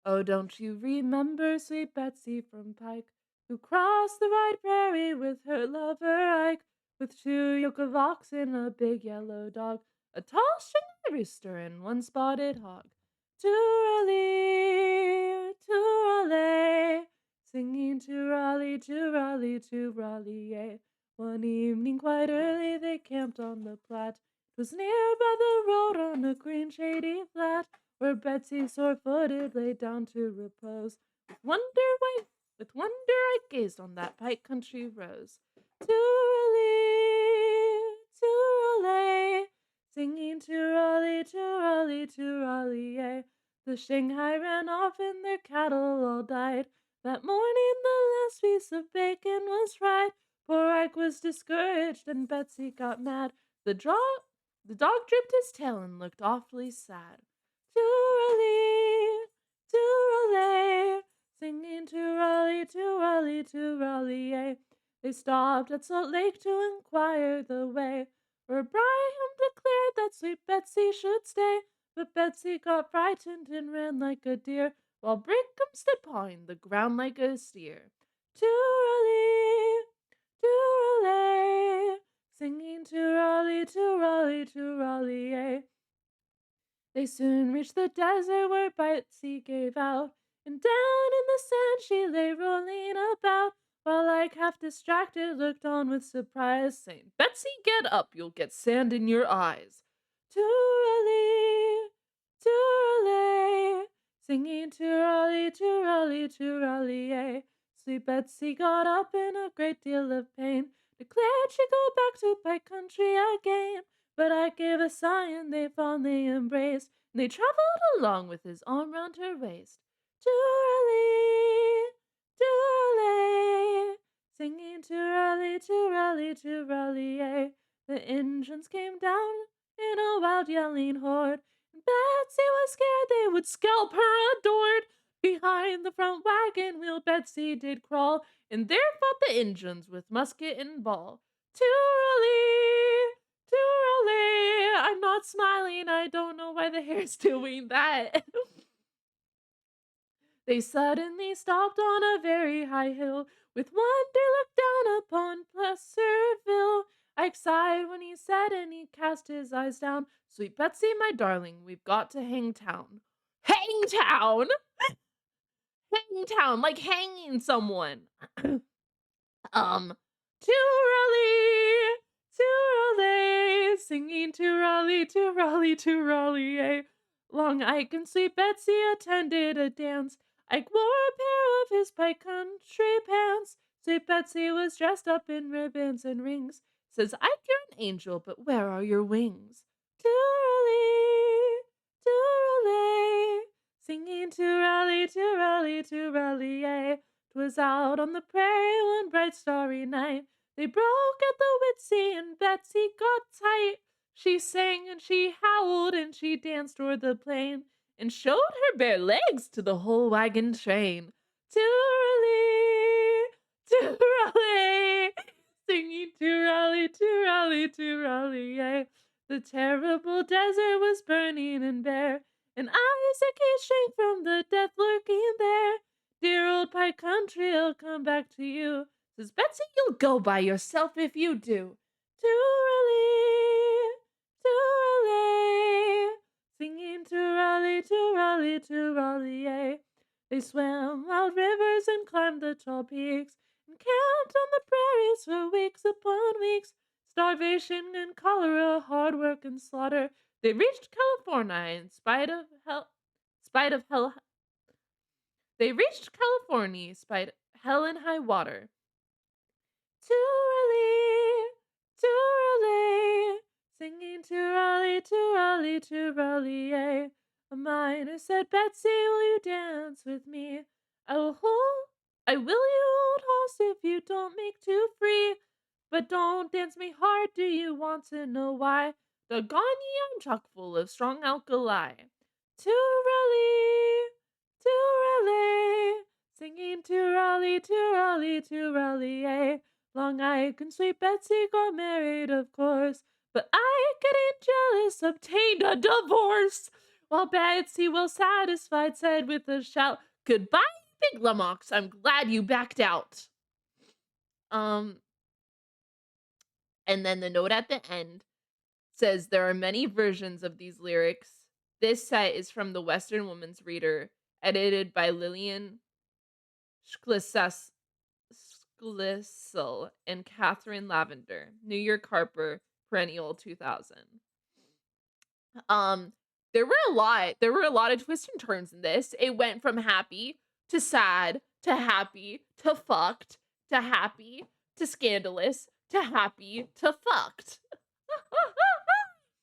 Oh, don't you remember sweet Betsy from Pike, who crossed the wide prairie with her lover Ike, with 2 yoke of oxen, a big yellow dog, a tall stringy rooster, and 1 spotted hog. Toorally, toorally, singing toorally, toorally, toorally, yay. One evening quite early they camped on the Platte. 'Twas near by the road on a green shady flat, where Betsy sore-footed lay down to repose. With wonder I gazed on that Pike country rose. Toorally, toorally, singing toorally, toorally, toorally, yay. The Shanghai ran off and their cattle all died. That morning the last piece of bacon was fried. Poor Ike was discouraged and Betsy got mad. The dog drooped his tail and looked awfully sad. Toorally, toorally, singing toorally, toorally, toorally, yay. They stopped at Salt Lake to inquire the way, where Brian declared that sweet Betsy should stay. But Betsy got frightened and ran like a deer, while Brigham stood pawing the ground like a steer. Toorally, toorally, singing toorally, toorally, toorally, yay. They soon reached the desert where Betsy gave out, and down in the sand she lay rolling about, while Ike, half distracted, looked on with surprise, saying, "Betsy, get up, you'll get sand in your eyes." Toorally, toorally, singing toorally, toorally, toorally, yay. Sweet Betsy got up in a great deal of pain, declared she'd go back to Pike Country again. But I gave a sigh and they fondly embraced, and they traveled along with his arm round her waist. Toorally, toorally, singing toorally, toorally, toorally, yay. The engines came down in a wild yelling horde, and Betsy was scared they would scalp her adored. Behind the front wagon wheel Betsy did crawl, and there fought the engines with musket and ball. Toorally, toorally, I'm not smiling. I don't know why the hair's doing that. They suddenly stopped on a very high hill, with wonder looked down upon Placerville. Ike sighed when he said, and he cast his eyes down. "Sweet Betsy, my darling, we've got to hang town." Hang town? Hang town, like hanging someone. Toorally, toorally, singing toorally, toorally, toorally, yay. Long Ike and sweet Betsy attended a dance. Ike wore a pair of his Pike Country pants. Sweet Betsy was dressed up in ribbons and rings. Says Ike, you're an angel, but where are your wings? Toorally, toorally, singing toorally, toorally, toorally, yay. 'Twas out on the prairie one bright starry night. They broke at the Witsy and Betsy got tight. She sang and she howled and she danced o'er the plain, and showed her bare legs to the whole wagon train. Toorally, toorally, singing toorally, toorally, toorally, yay. The terrible desert was burning and bare, and Isaac he shrank from the death lurking there. "Dear old Pike Country, I'll come back to you." Says Betsy, "You'll go by yourself if you do." Toorally, toorally, singing toorally, toorally, toorally, yay. They swam wild rivers and climbed the tall peaks, and camped on the prairies for weeks upon weeks. Starvation and cholera, hard work and slaughter. They reached California in spite of hell. They reached California spite hell and high water. Toorally, toorally, singing toorally, toorally, toorally, yay. A miner said, "Betsy, will you dance with me? I will, you old horse, if you don't make too free. But don't dance me hard, do you want to know why? Doggone ye, I'm chock full of strong alkali." Toorally, toorally, singing toorally, toorally, toorally, yay. Long Ike and sweet Betsy got married, of course, but Ike, getting jealous, obtained a divorce. while Betsy, well satisfied, said with a shout, "Goodbye, Big Lamox. I'm glad you backed out." Um, and then the note at the end says there are many versions of these lyrics. This set is from the Western Woman's Reader, edited by Lillian Schlisas Schlissel and Catherine Lavender, New York Harper, Perennial 2000. Um, there were a lot of twists and turns in this. It went from happy to sad to happy to fucked to happy to scandalous to happy to fucked.